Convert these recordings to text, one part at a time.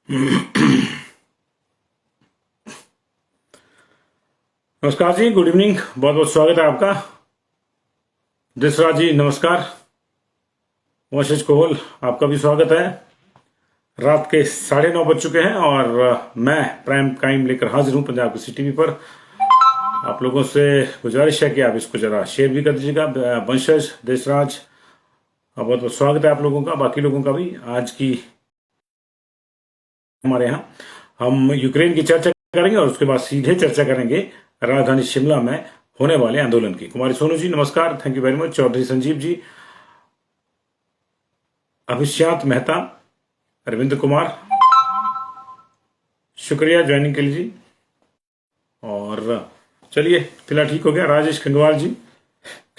नमस्कार जी, good evening. बहुत बहुत स्वागत है आपका। देसराज जी नमस्कार। वंशज कोहल आपका भी स्वागत है। रात के 9:30 बज चुके हैं और मैं प्राइम टाइम लेकर हाजिर हूं पंजाब की टीवी पर। आप लोगों से गुजारिश है कि आप इसको जरा शेयर भी कर दीजिएगा। वंशज, देसराज, बहुत बहुत स्वागत है आप लोगों का, बाकी लोगों का भी। आज की हमारे यहाँ हम यूक्रेन की चर्चा करेंगे और उसके बाद सीधे चर्चा करेंगे राजधानी शिमला में होने वाले आंदोलन की। कुमारी सोनू जी नमस्कार, thank you very much. Chaudhary Sanjeev ji, Abhishant Mehta, Arvind Kumar, शुक्रिया ज्वाइनिंग के लिए जी। और चलिए फिलहाल ठीक हो गया। राजेश खंगवाल जी,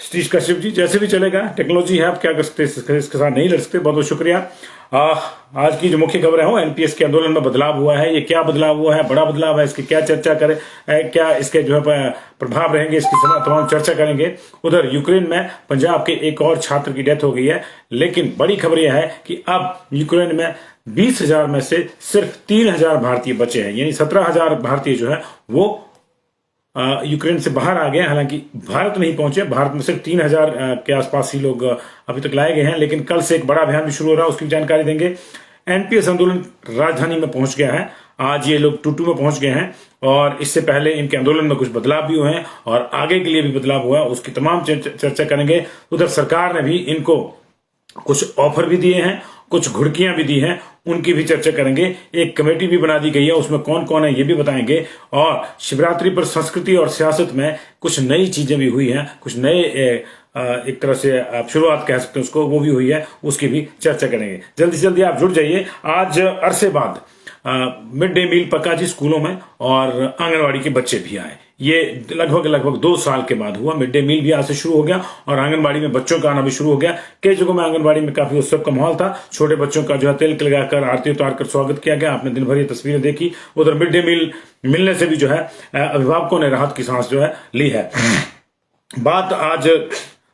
सतीश कश्यप जी, जैसे भी चलेगा, टेक्नोलॉजी है, आप क्या कर सकते हैं, इसके साथ नहीं लड़ सकते। बहुत बहुत शुक्रिया। आज की जो मुख्य खबर है वो एनपीएस के आंदोलन में बदलाव हुआ है। ये क्या बदलाव हुआ है, बड़ा बदलाव है, इसकी क्या चर्चा करें, क्या इसके जो है प्रभाव रहेंगे, इसकी तमाम चर्चा करेंगे। उधर यूक्रेन में पंजाब के एक और छात्र की डेथ हो गई है, लेकिन बड़ी खबर यह है कि अब यूक्रेन में 20,000 में से सिर्फ 3,000 भारतीय बचे हैं, यानी 17,000 भारतीय जो है वो यूक्रेन से बाहर आ गए। हालांकि भारत नहीं पहुंचे, भारत में सिर्फ 3,000 के आसपास ही लोग अभी तक लाए गए हैं, लेकिन कल से एक बड़ा अभियान भी शुरू हो रहा है, उसकी जानकारी देंगे। एनपीएस आंदोलन राजधानी में पहुंच गया है, आज ये लोग टूटू में पहुंच गए हैं और इससे पहले इनके आंदोलन में कुछ बदलाव भी हुए हैं और आगे के लिए भी बदलाव हुआ है, उसकी तमाम चर्चा करेंगे। उधर सरकार ने भी इनको कुछ ऑफर भी दिए हैं, कुछ घुड़कियां भी दी हैं, उनकी भी चर्चा करेंगे। एक कमेटी भी बना दी गई है, उसमें कौन कौन है ये भी बताएंगे। और शिवरात्रि पर संस्कृति और सियासत में कुछ नई चीजें भी हुई हैं, कुछ नए एक तरह से आप शुरुआत कह सकते हैं उसको, वो भी हुई है, उसकी भी चर्चा करेंगे। जल्दी से जल्दी आप जुड़ जाइए। आज अरसे बाद मिड डे मील पका जी स्कूलों में और आंगनवाड़ी के बच्चे भी आए। ये लगभग 2 साल के बाद हुआ। मिड डे मील भी आज से शुरू हो गया और आंगनबाड़ी में बच्चों का आना भी शुरू हो गया। कई जगहों में आंगनबाड़ी में काफी उत्सव का माहौल था। छोटे बच्चों का जो है तिलक लगाकर आरती उतार कर स्वागत किया गया। आपने दिन भर ये तस्वीरें देखी। उधर मिड डे मील मिलने से भी जो है अभिभावकों ने राहत की सांस जो है ली है। बात आज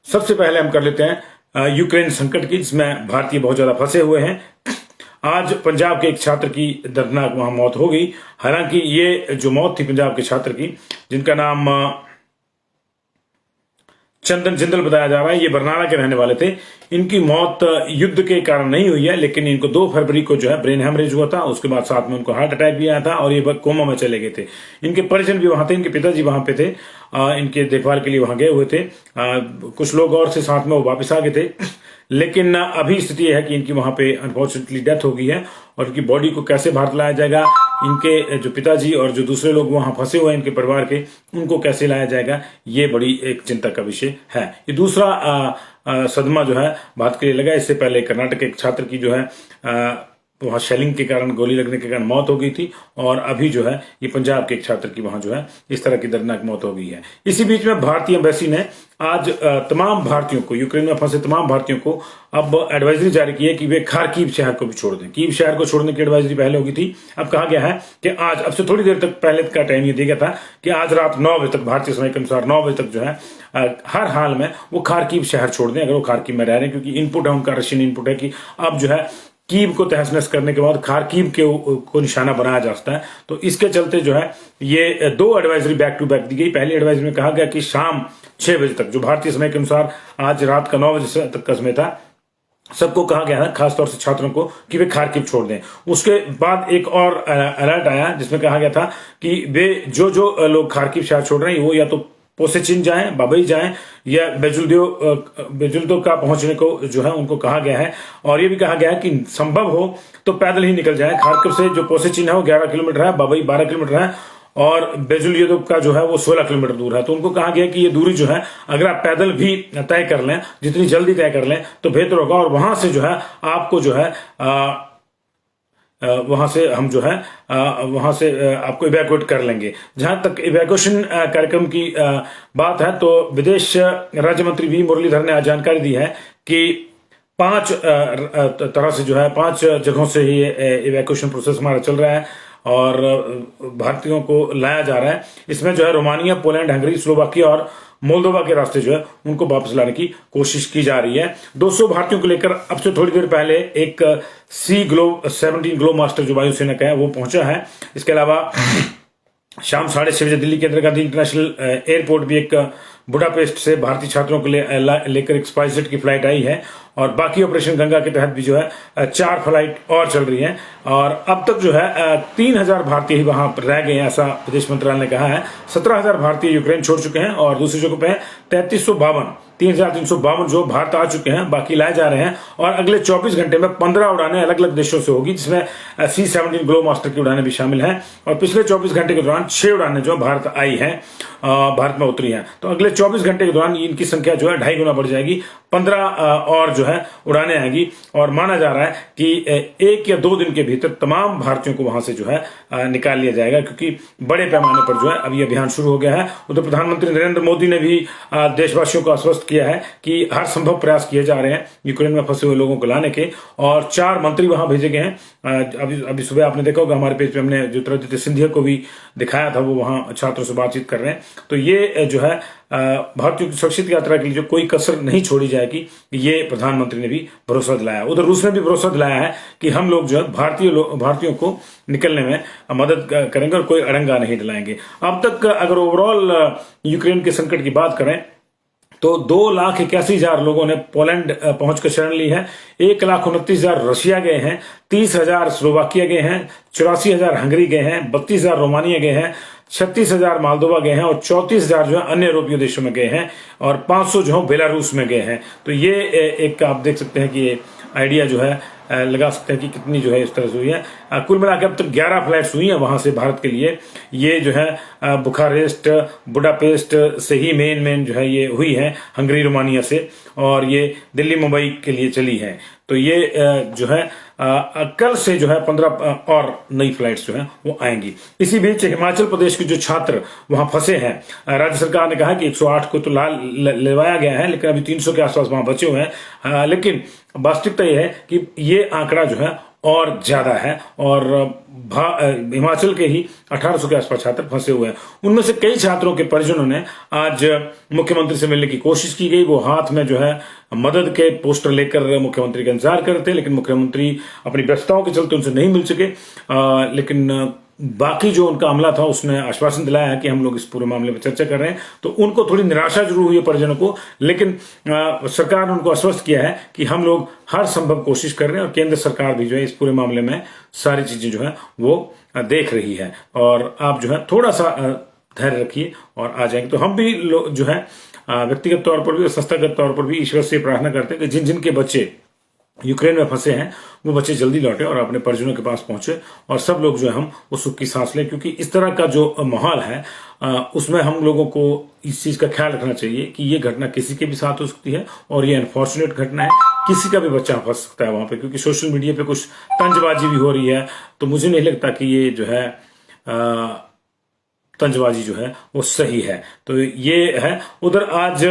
सबसे पहले हम कर लेते हैं यूक्रेन संकट की, जिसमें भारतीय बहुत ज्यादा फंसे हुए हैं। आज पंजाब के एक छात्र की दर्दनाक वहां मौत हो गई। हालांकि ये जो मौत थी पंजाब के छात्र की, जिनका नाम चंदन जिंदल बताया जा रहा है, ये बरनाला के रहने वाले थे। इनकी मौत युद्ध के कारण नहीं हुई है, लेकिन इनको 2 फरवरी को जो है ब्रेन हेमरेज हुआ था। उसके बाद साथ में उनको हार्ट अटैक भी आया था और ये कोमा में चले गए थे। इनके परिजन भी वहां थे, इनके पिताजी वहां पे थे, इनके देखभाल के लिए वहां गए हुए थे। कुछ लोग और से साथ में वो वापस आ गए थे, लेकिन अभी स्थिति है कि इनकी वहां पे अनफॉर्चुनेटली डेथ हो गई है और इनकी बॉडी को कैसे बाहर लाया जाएगा, इनके जो पिताजी और जो दूसरे लोग वहां फंसे हुए हैं इनके परिवार के, उनको कैसे लाया जाएगा, ये बड़ी एक चिंता का विषय है। ये दूसरा सदमा जो है बात के लिए लगा। इससे पहले कर्नाटक के एक छात्र की जो है वहां शेलिंग के कारण, गोली लगने के कारण मौत हो गई थी और अभी जो है ये पंजाब के एक छात्र की वहां जो है इस तरह की दर्दनाक मौत हो गई है। इसी बीच में भारतीय एम्बेसी ने आज तमाम भारतीयों को, यूक्रेन में फंसे तमाम भारतीयों को अब एडवाइजरी जारी की है कि वे खारकीव शहर को भी छोड़ दें। कीव शहर को छोड़ने की एडवाइजरी पहले होगी थी, अब कहा गया है कि आज, अब से थोड़ी देर तक पहले का टाइम ये दिया गया था कि आज रात 9 बजे तक, भारतीय समय के अनुसार 9 बजे तक जो है हर हाल में वो खारकीव शहर छोड़ दें, अगर वो खारकीव में रह रहे हैं। क्योंकि इनपुट है उनका, रशियन इनपुट है कि अब जो है कीव को तहस नहस करने के बाद खारकीव को निशाना बनाया जा सकता है। तो इसके चलते जो है ये 2 advisory back to back the गई। पहली एडवाइजरी में कहा गया कि शाम 6 बजे तक, जो भारतीय समय के अनुसार आज रात का 9 बजे तक का समय था, सबको कहा गया है, खासतौर से छात्रों को, कि वे खारकीव छोड़ दें। उसके बाद एक और अलर्ट आया जिसमें कहा गया था कि वे जो लोग खारकीव शहर छोड़ रहे हैं वो या तो पोसेचिन जाएं, बाबई जाएं, या बेजुल्दो का पहुंचने को जो है उनको कहा गया है। और ये भी कहा गया है कि संभव हो तो पैदल ही निकल जाएं। खारकिव से जो पोसेचिन है वो 11 किलोमीटर है, बाबई 12 किलोमीटर है और बेजुल्दो का जो है वो 16 किलोमीटर दूर है। तो उनको कहा गया कि ये दूरी जो है अगर आप पैदल भी तय कर लें, जितनी जल्दी तय कर लें तो बेहतर होगा। और वहां से जो है आपको जो है वहां से हम जो है वहां से आपको इवैक्यूएट कर लेंगे। जहां तक इवैक्यूएशन कार्यक्रम की बात है, तो विदेश राज्य मंत्री वी मुरलीधर ने आज जानकारी दी है कि 5 तरह से जो है 5 जगहों से ही इवैक्यूएशन प्रोसेस हमारा चल रहा है। और भारतीयों को लाया जा रहा है। इसमें जो है रोमानिया, पोलैंड, हंगरी, स्लोवाकिया और मोल्दोवा के रास्ते जो है उनको वापस लाने की कोशिश की जा रही है। 200 भारतीयों को लेकर अब से थोड़ी देर पहले एक C-17 ग्लोब मास्टर जो वायुसेना का है वो पहुंचा है। इसके अलावा शाम 6:30 बजे दिल्ली के इंदिरा गांधी इंटरनेशनल एयरपोर्ट भी एक बुडापेस्ट से भारतीय छात्रों को लेकर एक स्पाइसजेट की फ्लाइट आई है और बाकी ऑपरेशन गंगा के तहत भी जो है 4 फ्लाइट और चल रही हैं और अब तक जो है 3000 भारतीय ही वहां पर रह गए हैं, ऐसा विदेश मंत्रालय ने कहा है। 17000 भारतीय यूक्रेन छोड़ चुके हैं और दूसरी जगह पे 3352 जो भारत आ चुके हैं, बाकी लाए जा रहे हैं और अगले 24 घंटे में 15 उड़ानें अलग अलग देशों से होगी, जिसमें C-17 ग्लोब मास्टर की उड़ानें भी शामिल हैं और पिछले 24 घंटे के दौरान 6 उड़ानें जो भारत आई हैं, भारत में उतरी हैं। तो अगले 24 घंटे के दौरान इनकी संख्या जो है 2.5 गुना बढ़ जाएगी, 15 और जो है उड़ानें आएगी और माना जा रहा है कि 1 या 2 दिन के भीतर तमाम भारतीयों को वहां से जो है निकाल लिया जाएगा, क्योंकि बड़े पैमाने पर जो है अभी अभियान शुरू हो गया है। उधर प्रधानमंत्री नरेंद्र मोदी ने भी देशवासियों को आश्वस्त किया है कि हर संभव प्रयास किए जा रहे हैं यूक्रेन में फंसे हुए लोगों को लाने के और 4 मंत्री वहां भेजे गए हैं। अभी सुबह आपने देखा होगा हमारे पेज पे हमने ज्योतिरादित्य सिंधिया को भी दिखाया था, वो वहां छात्रों से बातचीत कर रहे हैं। तो ये जो है भारतीयों की सुरक्षित यात्रा के लिए जो कोई कसर नहीं छोड़ी जाएगी, ये प्रधानमंत्री ने भी भरोसा दिलाया। उधर रूस ने भी भरोसा दिलाया है कि हम लोग जो है भारतीयों को निकलने में मदद करेंगे और कोई अड़ंगा नहीं दिलाएंगे। अब तक अगर ओवरऑल यूक्रेन के संकट की बात करें तो 2,81,000 लोगों ने पोलैंड पहुंचकर शरण ली है, 1,29,000 रशिया गए हैं, 30,000 स्लोवाकिया गए हैं, 84,000 हंगरी गए हैं, 32,000 रोमानिया गए हैं, 36,000 मोल्दोवा गए हैं और 34,000 जो है अन्य यूरोपीय देशों में गए हैं और 500 जो है बेलारूस में गए हैं। तो ये एक आप देख सकते हैं कि ये आइडिया जो है लगा सकते हैं कि कितनी जो है इस तरह से हुई है। कुल मिलाकर अब तक 11 फ्लाइट्स हुई हैं वहां से भारत के लिए। ये जो है बुखारेस्ट, बुडापेस्ट से ही मेन जो है ये हुई है हंगरी, रोमानिया से, और ये दिल्ली, मुंबई के लिए चली है। तो ये जो है कल से जो है 15 और नई फ्लाइट्स जो है वो आएंगी। इसी बीच हिमाचल प्रदेश के जो छात्र वहां फंसे हैं, राज्य सरकार ने कहा कि 108 को तो लेवाया गया है, लेकिन अभी 300 के आसपास वहां बचे हुए हैं। लेकिन वास्तविकता यह है कि ये आंकड़ा जो है और ज्यादा है और हिमाचल के ही 1800 के आसपास छात्र फंसे हुए हैं। उनमें से कई छात्रों के परिजनों ने आज मुख्यमंत्री से मिलने की कोशिश की गई। वो हाथ में जो है मदद के पोस्टर लेकर मुख्यमंत्री का इंतजार कर रहे थे, लेकिन मुख्यमंत्री अपनी व्यस्तताओं के चलते उनसे नहीं मिल सके। लेकिन बाकी जो उनका अमला था उसने आश्वासन दिलाया है कि हम लोग इस पूरे मामले पर चर्चा कर रहे हैं। तो उनको थोड़ी निराशा जरूर हुई है परिजनों को, लेकिन सरकार ने उनको आश्वस्त किया है कि हम लोग हर संभव कोशिश कर रहे हैं और केंद्र सरकार भी जो है इस पूरे मामले में सारी चीजें जो है वो देख रही है और आप जो है थोड़ा सा धैर्य रखिए और आ जाएंगे। तो हम भी जो है व्यक्तिगत तौर पर भी और संस्थागत तौर पर भी ईश्वर से प्रार्थना करते हैं कि जिन जिनके बच्चे यूक्रेन में फंसे हैं वो बच्चे जल्दी लौटे और अपने परिजनों के पास पहुंचे और सब लोग जो है हम वो सुख की सांस लें, क्योंकि इस तरह का जो माहौल है उसमें हम लोगों को इस चीज का ख्याल रखना चाहिए कि ये घटना किसी के भी साथ हो सकती है और ये अनफॉर्चुनेट घटना है, किसी का भी बच्चा फंस सकता है वहां पे, क्योंकि सोशल मीडिया पे कुछ तंजबाजी भी हो रही है। तो मुझे नहीं लगता कि ये जो है तंजबाजी जो है वो सही है। तो ये है। उधर आज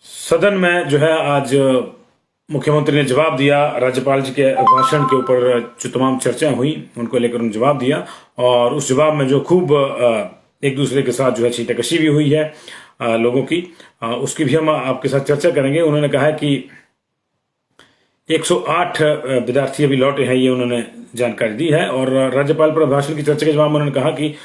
सदन में जो है आज मुख्यमंत्री ने जवाब दिया राज्यपाल जी के भाषण के ऊपर, जो तमाम चर्चाएं हुई उनको लेकर उन्होंने जवाब दिया और उस जवाब में जो खूब एक दूसरे के साथ जो है छींटाकशी भी हुई है लोगों की, उसकी भी हम आपके साथ चर्चा करेंगे। उन्होंने कहा कि 108 विद्यार्थी अभी लौटे हैं, ये उन्होंने जानकारी दी है। और राज्यपाल पर भाषण की चर्चा के जवाब में उन्होंने कहा कि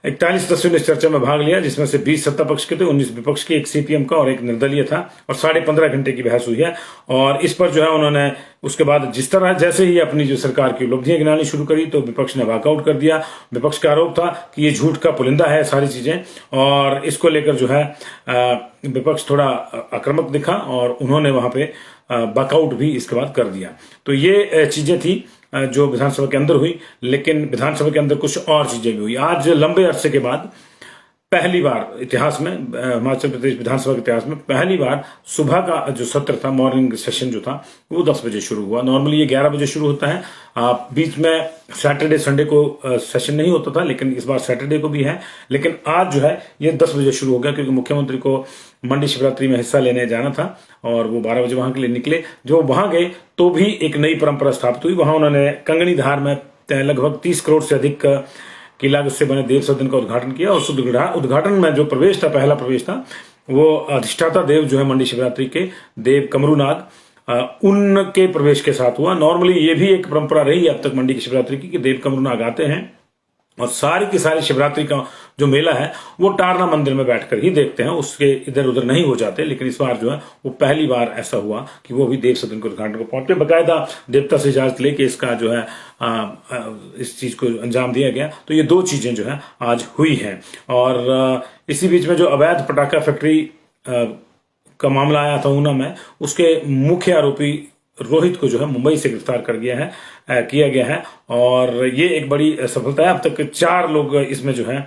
41 सदस्यों ने इस चर्चा में भाग लिया, जिसमें से 20 सत्ता पक्ष के थे, 19 विपक्ष के, 1 सीपीएम का और 1 निर्दलीय था और 15.5 घंटे की बहस हुई है। और इस पर जो है उन्होंने उसके बाद जिस तरह जैसे ही अपनी जो सरकार की उपलब्धियां गिनानी शुरू करी तो विपक्ष ने वॉकआउट कर दिया। विपक्ष का आरोप था कि ये झूठ का पुलिंदा है सारी चीजें, और इसको लेकर जो है विपक्ष थोड़ा आक्रामक दिखा और उन्होंने वहां पे वॉकआउट भी इसके बाद कर दिया। तो ये चीजें थी जो विधानसभा के अंदर हुई, लेकिन विधानसभा के अंदर कुछ और चीजें भी हुई। आज लंबे अरसे के बाद पहली बार इतिहास में, हिमाचल प्रदेश विधानसभा के इतिहास में पहली बार सुबह का जो सत्र था, मॉर्निंग सेशन जो था, वो 10 बजे शुरू हुआ। नॉर्मली ये 11 बजे शुरू होता है। बीच में सैटरडे संडे को सेशन नहीं होता था, लेकिन इस बार सैटरडे को भी है। लेकिन आज जो है ये 10 बजे शुरू हो गया, क्योंकि मुख्यमंत्री को मंडी शिवरात्रि में हिस्सा लेने जाना था और वो 12 बजे वहां के लिए निकले। जो वहां गए तो भी एक नई परंपरा स्थापित हुई। वहां उन्होंने कंगनी धार में लगभग 30 करोड़ से अधिक की लागत से बने देव सदन का उद्घाटन किया। और उद्घाटन में जो प्रवेश था, पहला प्रवेश था, वो अधिष्ठाता देव जो है मंडी शिवरात्रि के देव कमरूनाग, उनके प्रवेश के साथ हुआ। नॉर्मली ये भी एक परंपरा रही है अब तक मंडी की शिवरात्रि की कि देव कमरूनाग आते हैं और सारी की सारी शिवरात्रि का जो मेला है वो टारना मंदिर में बैठकर ही देखते हैं, उसके इधर उधर नहीं हो जाते। लेकिन इस बार जो है वो पहली बार ऐसा हुआ कि वो भी देव सदन के उद्घाटन को पहुंचे, बकायदा देवता से इजाजत लेके इसका जो है इस चीज को अंजाम दिया गया। तो ये दो चीजें जो है आज हुई हैं। और इसी बीच में जो अवैध पटाखा फैक्ट्री का मामला आया था ऊना में, उसके मुख्य आरोपी रोहित को जो है मुंबई से गिरफ्तार किया गया है और ये एक बड़ी सफलता है। अब तक 4 लोग इसमें जो है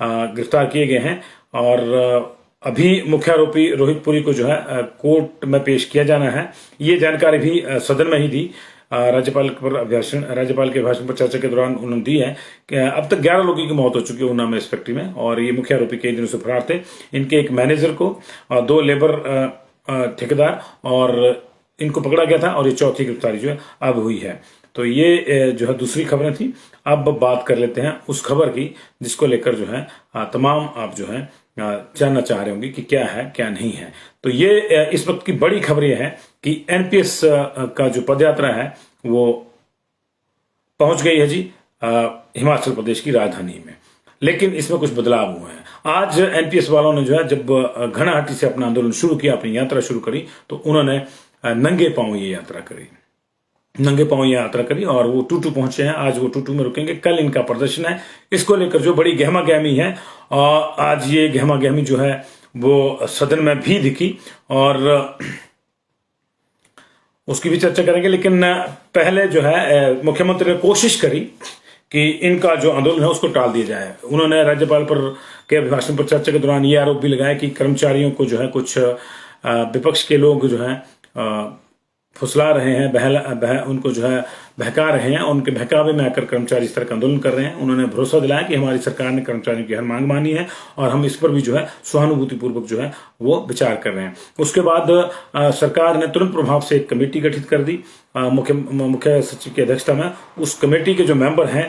गिरफ्तार किए गए हैं और अभी मुख्य आरोपी रोहित पुरी को जो है कोर्ट में पेश किया जाना है। ये जानकारी भी सदन में ही दी, राज्यपाल के भाषण पर चर्चा के दौरान उन्होंने दी है कि अब तक 11 लोगों की मौत हो चुकी है ऊना में इस फैक्ट्री में और ये मुख्य आरोपी कई दिनों से फरार थे। इनके एक मैनेजर को और 2 लेबर ठेकेदार और इनको पकड़ा गया था और ये चौथी गिरफ्तारी जो है अब हुई है। तो ये जो है दूसरी खबरें थी। अब बात कर लेते हैं उस खबर की जिसको लेकर जो है तमाम आप जो है जानना चाह रहे होंगे कि क्या है क्या नहीं है। तो ये इस वक्त की बड़ी खबर ये है कि एनपीएस का जो पदयात्रा है वो पहुंच गई है जी हिमाचल प्रदेश की राजधानी में, लेकिन इसमें कुछ बदलाव हुए हैं। आज एनपीएस वालों ने जो है जब घनाहट्टी से अपना आंदोलन शुरू किया, अपनी यात्रा शुरू करी, तो उन्होंने नंगे पांव ये यात्रा करी और वो टूटू पहुंचे हैं। आज वो टूटू में रुकेंगे, कल इनका प्रदर्शन है। इसको लेकर जो बड़ी गहमा गहमी है और आज ये गहमा गहमी जो है वो सदन में भी दिखी और उसकी भी चर्चा करेंगे। लेकिन पहले जो है मुख्यमंत्री ने कोशिश करी कि इनका जो आंदोलन है उसको टाल दिया जाए। उन्होंने राज्यपाल के अभिभाषण पर चर्चा के दौरान ये आरोप भी लगाया कि कर्मचारियों को जो है कुछ विपक्ष के लोग जो है फुसला रहे हैं, उनको जो है बहका रहे हैं और उनके बहकावे में आकर कर्मचारी इस तरह का आंदोलन कर रहे हैं। उन्होंने भरोसा दिलाया कि हमारी सरकार ने कर्मचारियों की हर मांग मानी है और हम इस पर भी जो है सहानुभूतिपूर्वक जो है वो विचार कर रहे हैं। उसके बाद सरकार ने तुरंत प्रभाव से एक कमेटी गठित कर दी मुख्य सचिव की अध्यक्षता में। उस कमेटी के जो मेंबर हैं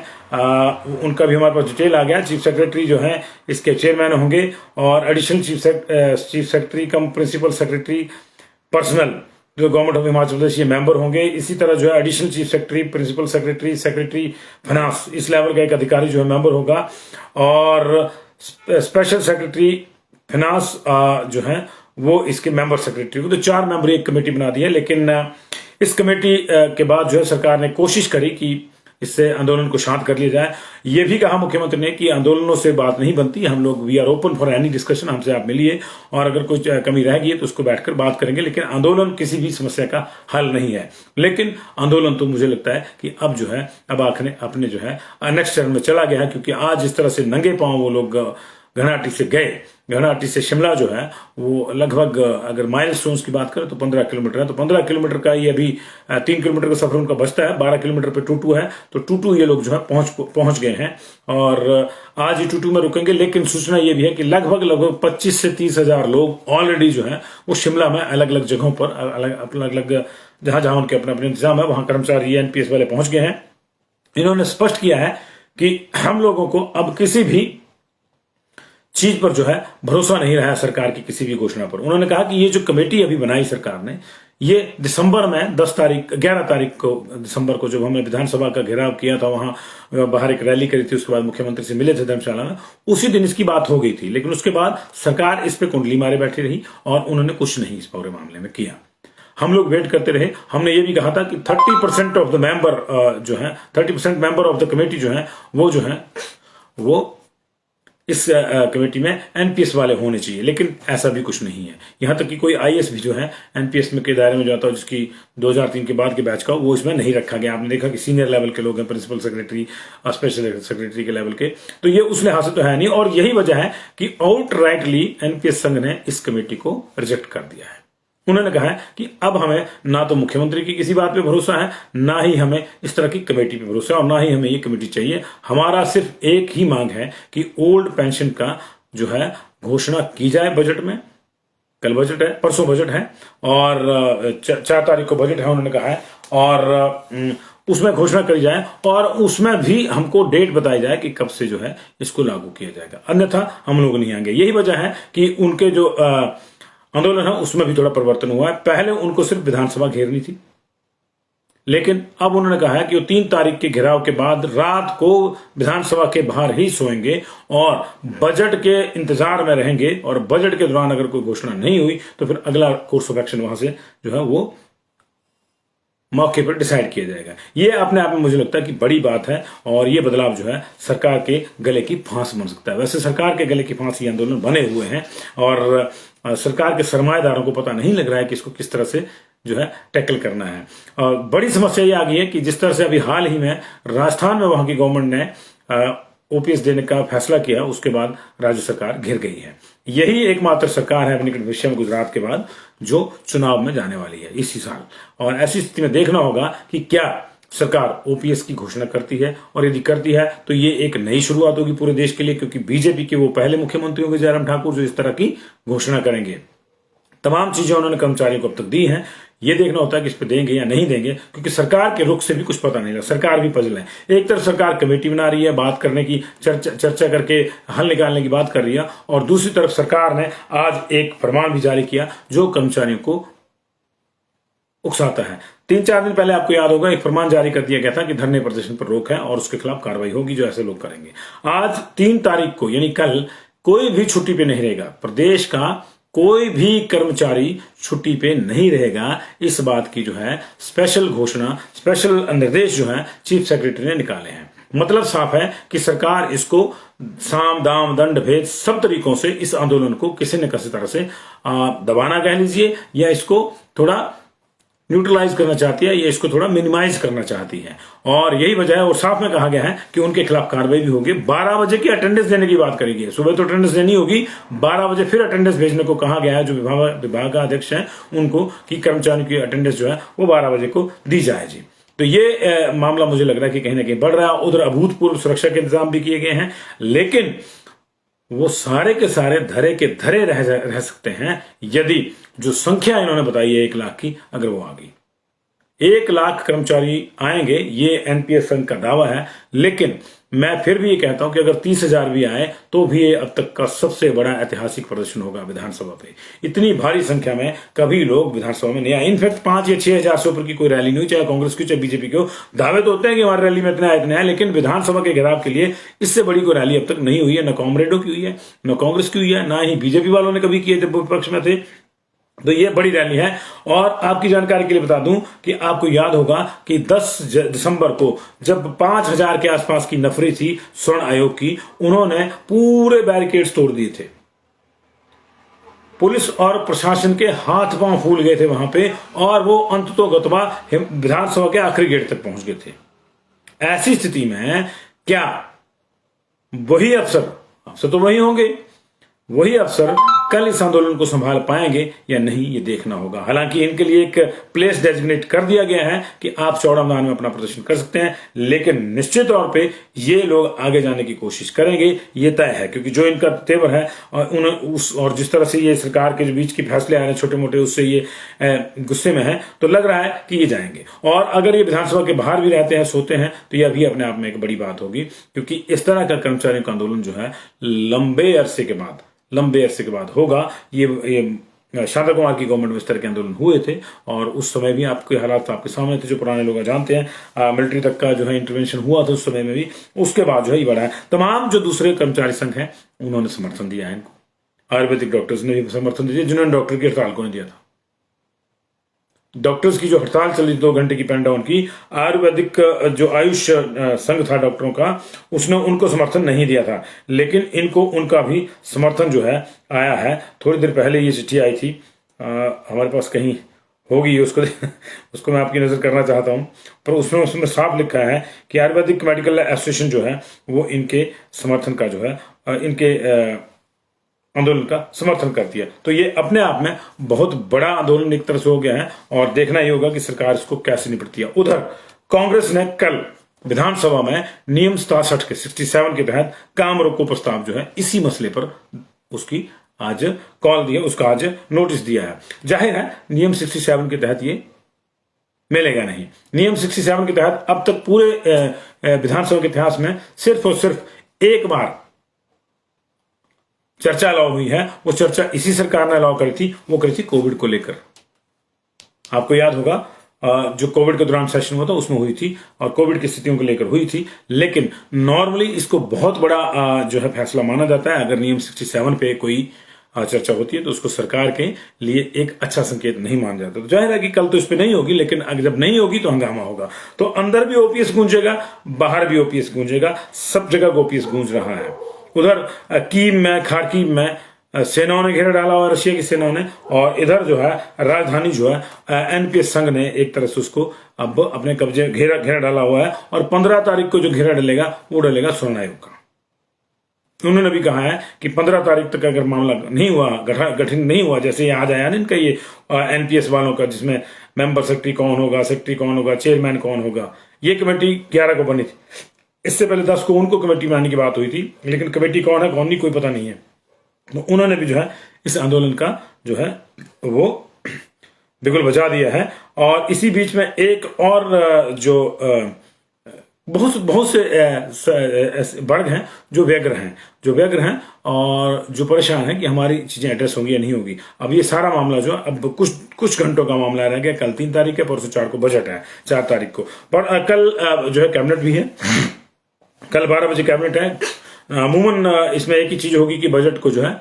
उनका भी हमारे पास डिटेल आ गया। चीफ सेक्रेटरी जो है इसके चेयरमैन होंगे और additional chief secretary cum principal secretary personnel जो गवर्नमेंट ऑफ हिमाचल प्रदेश ये मेंबर होंगे। इसी तरह जो है additional chief secretary, principal secretary, secretary finance, इस लेवल का एक अधिकारी जो है मेंबर होगा और स्पेशल सेक्रेटरी फाइनेंस जो है वो इसके मेंबर सेक्रेटरी को। तो 4 मेंबर एक कमेटी बना दी है। लेकिन इस कमेटी के बाद जो है सरकार ने कोशिश करी कि इससे आंदोलन को शांत कर लिया जाए। ये भी कहा मुख्यमंत्री ने कि आंदोलनों से बात नहीं बनती, हम लोग we are open for any discussion, हमसे आप मिलिए और अगर कुछ कमी रह गई है तो उसको बैठकर बात करेंगे, लेकिन आंदोलन किसी भी समस्या का हल नहीं है। लेकिन आंदोलन तो मुझे लगता है कि अब जो है अब अपने जो है नेक्स्ट चरण में चला गया है, क्योंकि आज जिस तरह से नंगे पांव वो लोग घनाहट्टी से गए, घनाहट्टी से शिमला जो है वो लगभग अगर माइलस्टोन्स की बात करें तो 15 किलोमीटर है। तो 15 किलोमीटर का ये अभी 3 किलोमीटर का सफर उनका बचता है। 12 किलोमीटर पे टूटू है, तो टूटू ये लोग जो है पहुंच गए हैं और आज ही टूटू में रुकेंगे। लेकिन सूचना ये भी है कि लगभग 25 से 30 हजार लोग ऑलरेडी जो है वो शिमला में अलग अलग जगहों पर अलग अलग जहां उनके अपने अपने इंतजाम है वहां कर्मचारी एनपीएस वाले पहुंच गए हैं। इन्होंने स्पष्ट किया है कि हम लोगों को अब किसी भी चीज पर जो है भरोसा नहीं रहा सरकार की किसी भी घोषणा पर। उन्होंने कहा कि ये जो कमेटी अभी बनाई सरकार ने, ये दिसंबर में 11 तारीख को दिसंबर को जब हमने विधानसभा का घेराव किया था, वहां बाहर एक रैली करी थी, उसके बाद मुख्यमंत्री से मिले थे धर्मशाला में, उसी दिन इसकी बात हो गई थी। लेकिन उसके बाद सरकार इस पे कुंडली मारे बैठी रही और उन्होंने कुछ नहीं इस पूरे मामले में किया। हम लोग वेट करते रहे। हमने ये भी कहा था कि 30% ऑफ द मेंबर जो है 30% मेंबर ऑफ द कमेटी जो है वो इस कमेटी में एनपीएस वाले होने चाहिए, लेकिन ऐसा भी कुछ नहीं है। यहां तक कि कोई आईएएस भी जो है एनपीएस में के दायरे में जाता हो, जिसकी 2003 के बाद के बैच का, वो इसमें नहीं रखा गया। आपने देखा कि सीनियर लेवल के लोग हैं, प्रिंसिपल सेक्रेटरी और स्पेशल सेक्रेटरी के लेवल के, तो ये उस लिहाज से तो है नहीं। और यही वजह है कि आउटराइटली एनपीएस संघ ने इस कमेटी को रिजेक्ट कर दिया है। उन्होंने कहा है कि अब हमें ना तो मुख्यमंत्री की किसी बात पे भरोसा है, ना ही हमें इस तरह की कमेटी पे भरोसा है और ना ही हमें ये कमेटी चाहिए। हमारा सिर्फ एक ही मांग है कि ओल्ड पेंशन का जो है घोषणा की जाए बजट में। कल बजट है, परसों बजट है और 4 तारीख को बजट है उन्होंने कहा है। और उसमें घोषणा करी जाए और उसमें भी हमको डेट बताई जाए कि कब से जो है इसको लागू किया जाएगा, अन्यथा हम लोग नहीं आएंगे। यही वजह है कि उनके जो आंदोलन है उसमें भी थोड़ा परिवर्तन हुआ है। पहले उनको सिर्फ विधानसभा घेरनी थी, लेकिन अब उन्होंने कहा है कि वो 3 तारीख के घेराव के बाद रात को विधानसभा के बाहर ही सोएंगे और बजट के इंतजार में रहेंगे, और बजट के दौरान अगर कोई घोषणा नहीं हुई तो फिर अगला कोर्स ऑफ एक्शन वहां से जो है वो मौके पर डिसाइड किया जाएगा। ये अपने आप में मुझे लगता है कि बड़ी बात है, और ये बदलाव जो है सरकार के गले की फांस बन सकता है। वैसे सरकार के गले की फांस ये आंदोलन बने हुए हैं, और सरकार के सरमाएदारों को पता नहीं लग रहा है कि इसको किस तरह से जो है टैकल करना है। और बड़ी समस्या ये आ गई है कि जिस तरह से अभी हाल ही में राजस्थान में वहां की गवर्नमेंट ने ओपीएस देने का फैसला किया, उसके बाद राज्य सरकार घिर गई है। यही एकमात्र सरकार है अपनी भविष्य में गुजरात के बाद जो चुनाव में जाने वाली है इसी साल, और ऐसी स्थिति में देखना होगा कि क्या सरकार ओपीएस की घोषणा करती है, और यदि करती है तो ये एक नई शुरुआत होगी पूरे देश के लिए, क्योंकि बीजेपी के वो पहले मुख्यमंत्री होंगे जयराम ठाकुर जो इस तरह की घोषणा करेंगे। तमाम चीजें उन्होंने कर्मचारियों को अब तक दी हैं, ये देखना होता है कि इस पे देंगे या नहीं देंगे, क्योंकि सरकार के रुख से भी कुछ पता नहीं लगा। सरकार भी पजल है। एक तरफ सरकार कमेटी बना रही है, बात करने की चर्चा करके हल निकालने की बात कर रही है, और दूसरी तरफ सरकार ने आज एक फरमान भी जारी किया जो कर्मचारियों को उकसाता है। 3-4 दिन पहले आपको याद होगा एक फरमान जारी कर दिया गया था कि धरने प्रदर्शन पर रोक है और उसके खिलाफ कार्रवाई होगी जो ऐसे लोग करेंगे। आज 3 तारीख को यानी कल कोई भी छुट्टी पे नहीं रहेगा, प्रदेश का कोई भी कर्मचारी छुट्टी पे नहीं रहेगा। इस बात की जो है स्पेशल घोषणा, स्पेशल निर्देश जो है चीफ सेक्रेटरी ने निकाले हैं। मतलब साफ है कि सरकार इसको साम दाम दंड भेद सब तरीकों से इस आंदोलन को किसी न किसी तरह से दबाना कह लीजिए, या इसको थोड़ा न्यूट्रलाइज करना चाहती है, या इसको थोड़ा मिनिमाइज करना चाहती है। और यही वजह है, और साफ में कहा गया है कि उनके खिलाफ कार्रवाई भी होगी। 12 बजे की अटेंडेंस देने की बात करी गई है। सुबह तो अटेंडेंस देनी होगी, 12 बजे फिर अटेंडेंस भेजने को कहा गया है जो विभाग का अध्यक्ष है उनको, कि कर्मचारियों की अटेंडेंस जो है वो 12 बजे को दी जाए जी। तो ये मामला मुझे लग रहा है कि कहीं ना कहीं बढ़ रहा है। उधर अभूतपूर्व सुरक्षा के इंतजाम भी किए गए हैं, लेकिन वो सारे के सारे धरे के धरे रह सकते हैं यदि जो संख्या इन्होंने बताई है 1 लाख की, अगर वो आ गई। 1 लाख कर्मचारी आएंगे, ये एनपीएस संघ का दावा है, लेकिन मैं फिर भी ये कहता हूं कि अगर 30,000 भी आए तो भी ये अब तक का सबसे बड़ा ऐतिहासिक प्रदर्शन होगा विधानसभा पे। इतनी भारी संख्या में कभी लोग विधानसभा में नहीं आए। इनफैक्ट 5 या 6,000 से ऊपर की कोई रैली नहीं हुई, चाहे कांग्रेस की चाहे बीजेपी की हो। दावे तो होते हैं कि हमारी रैली में इतने आए, लेकिन विधानसभा के घेराव के लिए इससे बड़ी कोई रैली अब तक नहीं हुई है। न कॉमरेडों की हुई है, न कांग्रेस की हुई है, ना ही बीजेपी वालों ने कभी किए जब विपक्ष में थे। तो ये बड़ी रैली है। और आपकी जानकारी के लिए बता दूं कि आपको याद होगा कि 10 दिसंबर को जब 5,000 के आसपास की नफरी थी स्वर्ण आयोग की, उन्होंने पूरे बैरिकेड्स तोड़ दिए थे। पुलिस और प्रशासन के हाथ पांव फूल गए थे वहां पे, और वो अंततोगत्वा विधानसभा के आखिरी गेट तक पहुंच गए थे। ऐसी स्थिति में क्या वही अफसर तो वही होंगे, वही अफसर कल इस आंदोलन को संभाल पाएंगे या नहीं, ये देखना होगा। हालांकि इनके लिए एक प्लेस डेजिग्नेट कर दिया गया है कि आप चौड़ा मैदान में अपना प्रदर्शन कर सकते हैं, लेकिन निश्चित तौर पे ये लोग आगे जाने की कोशिश करेंगे, ये तय है। क्योंकि जो इनका तेवर है और जिस तरह से ये सरकार के जो बीच के फैसले आ रहे हैं छोटे मोटे, उससे ये गुस्से में है, तो लग रहा है कि ये जाएंगे। और अगर ये विधानसभा के बाहर भी रहते हैं, सोते हैं, तो यह भी अपने आप में एक बड़ी बात होगी, क्योंकि इस तरह का कर्मचारियों का आंदोलन जो है लंबे अरसे के बाद होगा। ये शांता कुमार की गवर्नमेंट में इस तरह के आंदोलन हुए थे, और उस समय भी आपके हालात आपके सामने थे, जो पुराने लोग जानते हैं। मिलिट्री तक का जो है इंटरवेंशन हुआ था उस समय में भी, उसके बाद जो है ये बढ़ा है। तमाम जो दूसरे कर्मचारी संघ हैं उन्होंने समर्थन दिया है इनको। आयुर्वेदिक डॉक्टर्स ने भी समर्थन दिया, जिन्होंने डॉक्टर की हड़ताल को नहीं दिया था। डॉक्टर्स की जो हड़ताल चली 2 घंटे की पेन डाउन की, आयुर्वेदिक जो आयुष संघ था डॉक्टरों का, उसने उनको समर्थन नहीं दिया था, लेकिन इनको उनका भी समर्थन जो है आया है। थोड़ी देर पहले ये चिट्ठी आई थी, हमारे पास कहीं होगी, उसको मैं आपकी नजर करना चाहता हूं, पर उसमें साफ लिखा है कि आयुर्वेदिक मेडिकल एसोसिएशन जो है वो इनके समर्थन का जो है इनके आंदोलन का समर्थन करती है। तो ये अपने आप में बहुत बड़ा आंदोलन एक तरह से हो गया है, और देखना ही होगा कि सरकार इसको कैसे निपटती है। उधर कांग्रेस ने कल विधानसभा में नियम 67 के 67 के तहत काम रोको प्रस्ताव जो है इसी मसले पर उसकी आज कॉल दी है, उसका आज नोटिस दिया है। जाहिर है नियम 67 के तहत ये मिलेगा नहीं। नियम 67 के तहत अब तक पूरे विधानसभा के इतिहास में सिर्फ और सिर्फ एक बार चर्चा अलाउ हुई है। वो चर्चा इसी सरकार ने अलाउ करी थी, वो करी थी कोविड को लेकर। आपको याद होगा जो कोविड के दौरान सेशन हुआ था उसमें हुई थी और कोविड की स्थितियों को लेकर हुई थी। लेकिन नॉर्मली इसको बहुत बड़ा जो है फैसला माना जाता है। अगर नियम 67 पे कोई चर्चा होती है तो उसको सरकार के लिए एक अच्छा संकेत नहीं माना जाता। तो जाहिर है कि कल तो इस पे नहीं होगी, लेकिन अगर जब नहीं होगी तो हंगामा होगा। तो अंदर भी ओपीएस गूंजेगा, बाहर भी ओपीएस गूंजेगा, सब जगह ओपीएस गूंज रहा है। उधर कीव में, खार्किव में सेनाओं ने घेरा डाला हुआ, रशिया की सेनाओं ने, और इधर जो है राजधानी जो है एनपीएस संघ ने एक तरह से उसको अब अपने कब्जे घेरा डाला हुआ है। और 15 तारीख को जो घेरा डलेगा वो डलेगा स्वर्ण आयोग का। उन्होंने भी कहा है कि 15 तारीख तक अगर मामला नहीं हुआ, गठन नहीं हुआ, जैसे ये आज आया ना इनका ये एनपीएस वालों का, जिसमें मेंबर सेक्रेटरी कौन होगा, सेक्रेटरी कौन होगा, चेयरमैन कौन होगा, ये कमेटी 11 को बनी थी। इससे पहले 10 को उनको कमेटी बनाने की बात हुई थी, लेकिन कमेटी कौन है कौन नहीं कोई पता नहीं है। तो उन्होंने भी जो है इस आंदोलन का जो है वो बिल्कुल बजा दिया है। और इसी बीच में एक और जो बहुत से वर्ग हैं जो व्यग्र हैं और जो परेशान हैं कि हमारी चीजें एड्रेस होंगी या नहीं होगी। अब ये सारा मामला जो है अब कुछ घंटों का मामला रह गया। कल 3 तारीख है, परसों 4 को बजट है, 4 तारीख को। पर कल जो है कैबिनेट भी है, कल 12 बजे कैबिनेट है। अमूमन इसमें एक ही चीज होगी कि बजट को जो है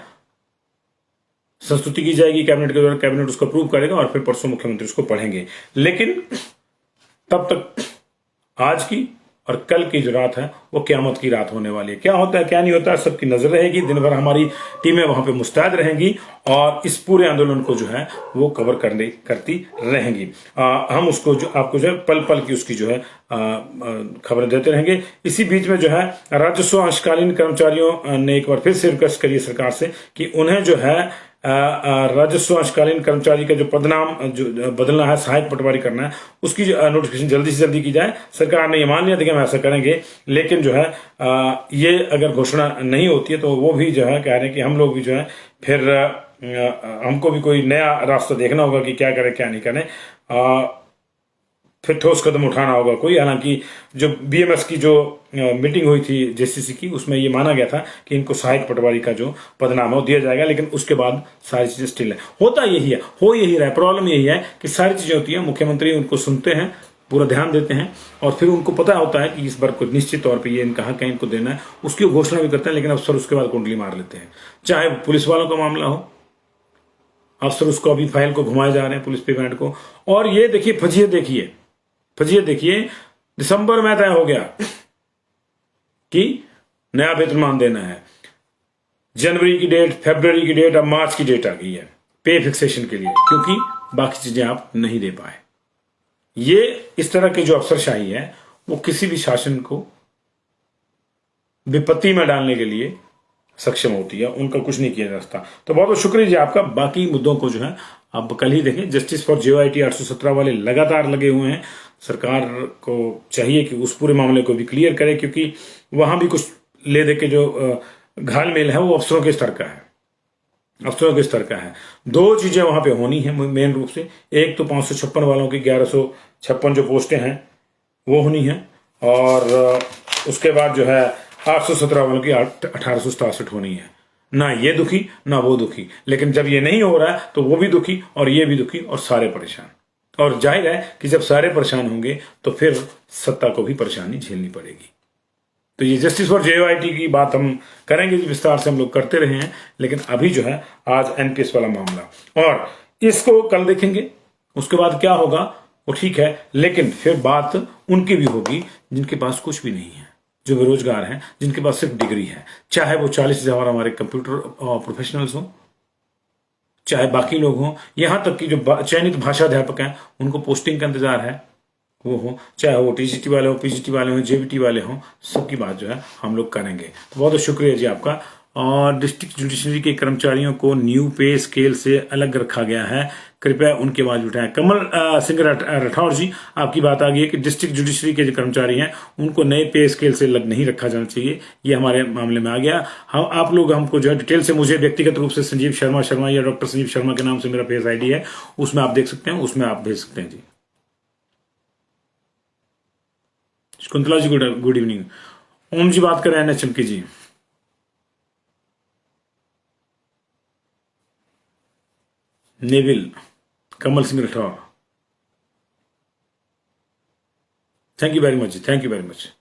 संस्तुति की जाएगी कैबिनेट के द्वारा, कैबिनेट उसको अप्रूव करेगा और फिर परसों मुख्यमंत्री उसको पढ़ेंगे। लेकिन तब तक आज की और कल की जो रात है वो क्यामत की रात होने वाली है। क्या होता है क्या नहीं होता है सबकी नजर रहेगी। दिन भर हमारी टीमें वहां पे मुस्तैद रहेंगी और इस पूरे आंदोलन को जो है वो कवर करती रहेंगी। हम उसको जो आपको जो है पल पल की उसकी जो है खबरें देते रहेंगे। इसी बीच में जो है राजस्व अंशकालीन कर्मचारियों ने एक बार फिर से रिक्वेस्ट करी है सरकार से कि उन्हें जो है राजस्व अंशकालीन कर्मचारी का जो पदनाम जो बदलना है, सहायक पटवारी करना है, उसकी नोटिफिकेशन जल्दी से जल्दी की जाए। सरकार ने ये मान लिया था कि हम ऐसा करेंगे, लेकिन जो है ये अगर घोषणा नहीं होती है तो वो भी जो है कह रहे हैं कि हम लोग भी जो है फिर हमको भी कोई नया रास्ता देखना होगा कि क्या करें क्या नहीं करें, फिर ठोस कदम उठाना होगा कोई। हालांकि जो बीएमएस की जो मीटिंग हुई थी जेसीसी की, उसमें ये माना गया था कि इनको सहायक पटवारी का जो पदनाम है वो दिया जाएगा, लेकिन उसके बाद सारी चीजें स्टिल है। होता यही है, हो यही रहा है। प्रॉब्लम यही है कि सारी चीजें होती है, मुख्यमंत्री उनको सुनते हैं, पूरा ध्यान देते हैं और फिर उनको पता होता है कि इस बार को निश्चित तौर पर ये इनका हक है, इनको देना है, उसकी घोषणा भी करते हैं, लेकिन अफसर उसके बाद कुंडली मार लेते हैं। चाहे पुलिस वालों का मामला हो, अफसर उसको अभी फाइल को घुमाए जा रहे हैं पुलिस पेमेंट को। और ये देखिए फजीयत देखिए, दिसंबर में तय हो गया कि नया वेतनमान देना है। जनवरी की डेट, फरवरी की डेट, अब मार्च की डेट आ गई है पे फिक्सेशन के लिए, क्योंकि बाकी चीजें आप नहीं दे पाए। ये इस तरह की जो अफसरशाही है वो किसी भी शासन को विपत्ति में डालने के लिए सक्षम होती है, उनका कुछ नहीं किया जा सकता। तो बहुत बहुत शुक्रिया जी आपका। बाकी मुद्दों को जो है अब कल ही देखें। जस्टिस फॉर जेओआईटी 817 वाले लगातार लगे हुए हैं। सरकार को चाहिए कि उस पूरे मामले को भी क्लियर करे, क्योंकि वहां भी कुछ ले दे के जो घालमेल है वो अफसरों के स्तर का है। 2 चीजें वहां पे होनी है मेन रूप से। एक तो 556 वालों की 1156 जो पोस्टें हैं वो होनी है, और उसके बाद जो है 817 वालों की 1867 होनी है। ना ये दुखी ना वो दुखी, लेकिन जब ये नहीं हो रहा है तो वो भी दुखी और ये भी दुखी और सारे परेशान। और जाहिर है कि जब सारे परेशान होंगे तो फिर सत्ता को भी परेशानी झेलनी पड़ेगी। तो ये जस्टिस फॉर जेओआईटी की बात हम करेंगे, विस्तार से हम लोग करते रहे हैं, लेकिन अभी जो है आज एनपीएस वाला मामला और इसको कल देखेंगे। उसके बाद क्या होगा वो ठीक है, लेकिन फिर बात उनकी भी होगी जिनके पास कुछ भी नहीं है, जो बेरोजगार हैं, जिनके पास सिर्फ डिग्री है। चाहे वो 40,000 हमारे कंप्यूटर प्रोफेशनल्स हों, चाहे बाकी लोग हों, यहां तक कि जो चयनित भाषा अध्यापक हैं उनको पोस्टिंग का इंतजार है वो हो, चाहे वो टीजीटी वाले हो, पीजीटी वाले हो, जेबीटी वाले हों, सबकी बात जो है हम लोग करेंगे। तो बहुत बहुत शुक्रिया जी आपका। और डिस्ट्रिक्ट जुडिशरी के कर्मचारियों को न्यू पे स्केल से अलग रखा गया है, कृपया उनकी आवाज उठाएं। कमल सिंह राठौर जी, आपकी बात आ गई है कि डिस्ट्रिक्ट जुडिशरी के जो कर्मचारी हैं उनको नए पे स्केल से अलग नहीं रखा जाना चाहिए। ये हमारे मामले में आ गया। हम आप लोग हमको जो है डिटेल से, मुझे व्यक्तिगत रूप से संजीव शर्मा या डॉक्टर संजीव शर्मा के नाम से मेरा फेस आईडी है, उसमें आप देख सकते हैं, उसमें आप भेज सकते हैं जी। Shakuntala ji good evening. ओम जी बात कर रहे हैं, Chamki ji. Neville, Kamal Singh Rathore, thank you very much जी, थैंक यू वेरी मच।